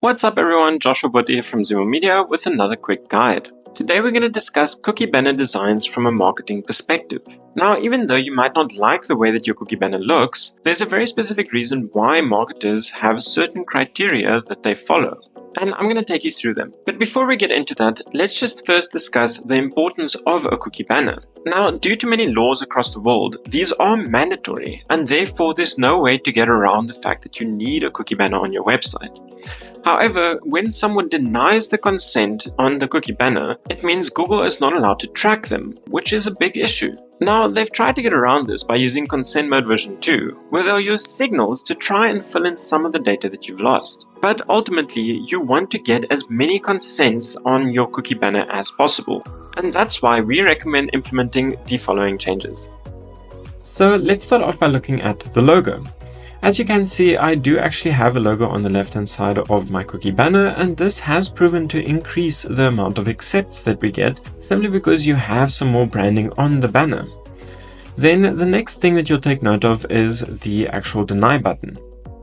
What's up everyone, Joshua Botha here from Zima Media with another quick guide. Today we're going to discuss cookie banner designs from a marketing perspective. Now, even though you might not like the way that your cookie banner looks, there's a very specific reason why marketers have certain criteria that they follow. And I'm going to take you through them. But before we get into that, let's just first discuss the importance of a cookie banner. Now, due to many laws across the world, these are mandatory, and therefore there's no way to get around the fact that you need a cookie banner on your website. However, when someone denies the consent on the cookie banner, it means Google is not allowed to track them, which is a big issue. Now, they've tried to get around this by using consent mode version 2, where they'll use signals to try and fill in some of the data that you've lost. But ultimately, you want to get as many consents on your cookie banner as possible. And that's why we recommend implementing the following changes. So let's start off by looking at the logo. As you can see, I do actually have a logo on the left-hand side of my cookie banner, and this has proven to increase the amount of accepts that we get, simply because you have some more branding on the banner. Then the next thing that you'll take note of is the actual deny button.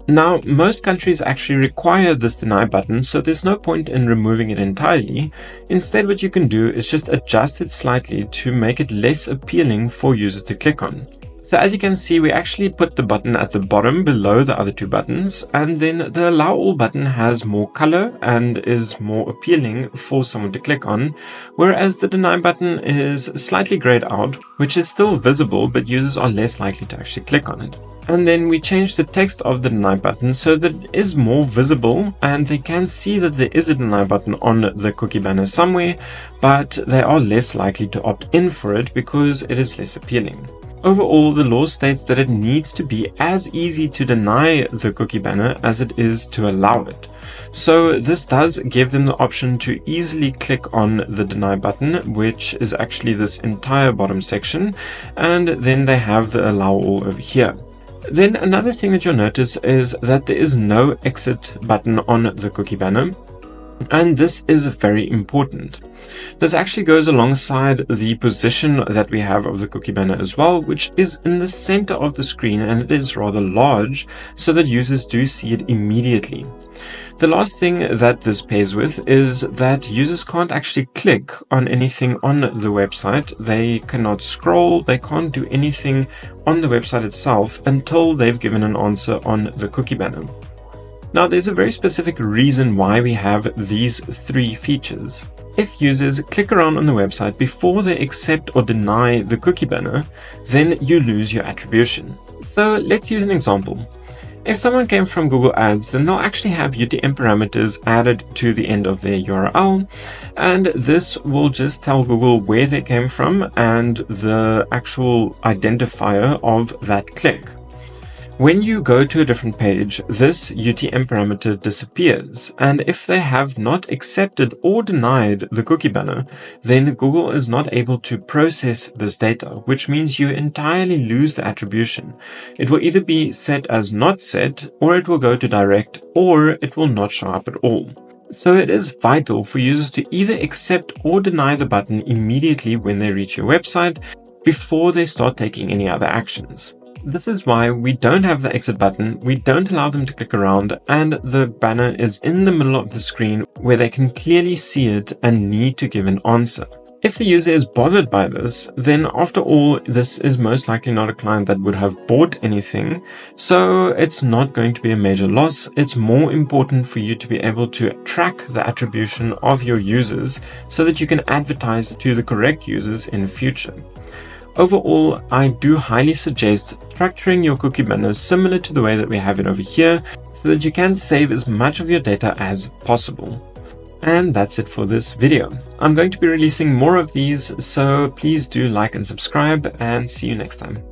Now, most countries actually require this deny button, so there's no point in removing it entirely. Instead, what you can do is just adjust it slightly to make it less appealing for users to click on. So as you can see, we actually put the button at the bottom below the other two buttons, and then the allow all button has more color and is more appealing for someone to click on, whereas the deny button is slightly grayed out, which is still visible, but users are less likely to actually click on it. And then we changed the text of the deny button so that it is more visible and they can see that there is a deny button on the cookie banner somewhere, but they are less likely to opt in for it because it is less appealing. Overall, the law states that it needs to be as easy to deny the cookie banner as it is to allow it. So this does give them the option to easily click on the deny button, which is actually this entire bottom section, and then they have the allow all over here. Then another thing that you'll notice is that there is no exit button on the cookie banner. And this is very important. This actually goes alongside the position that we have of the cookie banner as well, which is in the center of the screen, and it is rather large so that users do see it immediately. The last thing that this pairs with is that users can't actually click on anything on the website. They cannot scroll, they can't do anything on the website itself until they've given an answer on the cookie banner. Now, there's a very specific reason why we have these three features. If users click around on the website before they accept or deny the cookie banner, then you lose your attribution. So let's use an example. If someone came from Google Ads, then they'll actually have UTM parameters added to the end of their URL, and this will just tell Google where they came from and the actual identifier of that click. When you go to a different page, this UTM parameter disappears, and if they have not accepted or denied the cookie banner, then Google is not able to process this data, which means you entirely lose the attribution. It will either be set as not set, or it will go to direct, or it will not show up at all. So it is vital for users to either accept or deny the button immediately when they reach your website before they start taking any other actions. This is why we don't have the exit button, we don't allow them to click around, and the banner is in the middle of the screen where they can clearly see it and need to give an answer. If the user is bothered by this, then after all, this is most likely not a client that would have bought anything, so it's not going to be a major loss. It's more important for you to be able to track the attribution of your users so that you can advertise to the correct users in the future. Overall, I do highly suggest structuring your cookie banners similar to the way that we have it over here, so that you can save as much of your data as possible. And that's it for this video. I'm going to be releasing more of these, so please do like and subscribe, and see you next time.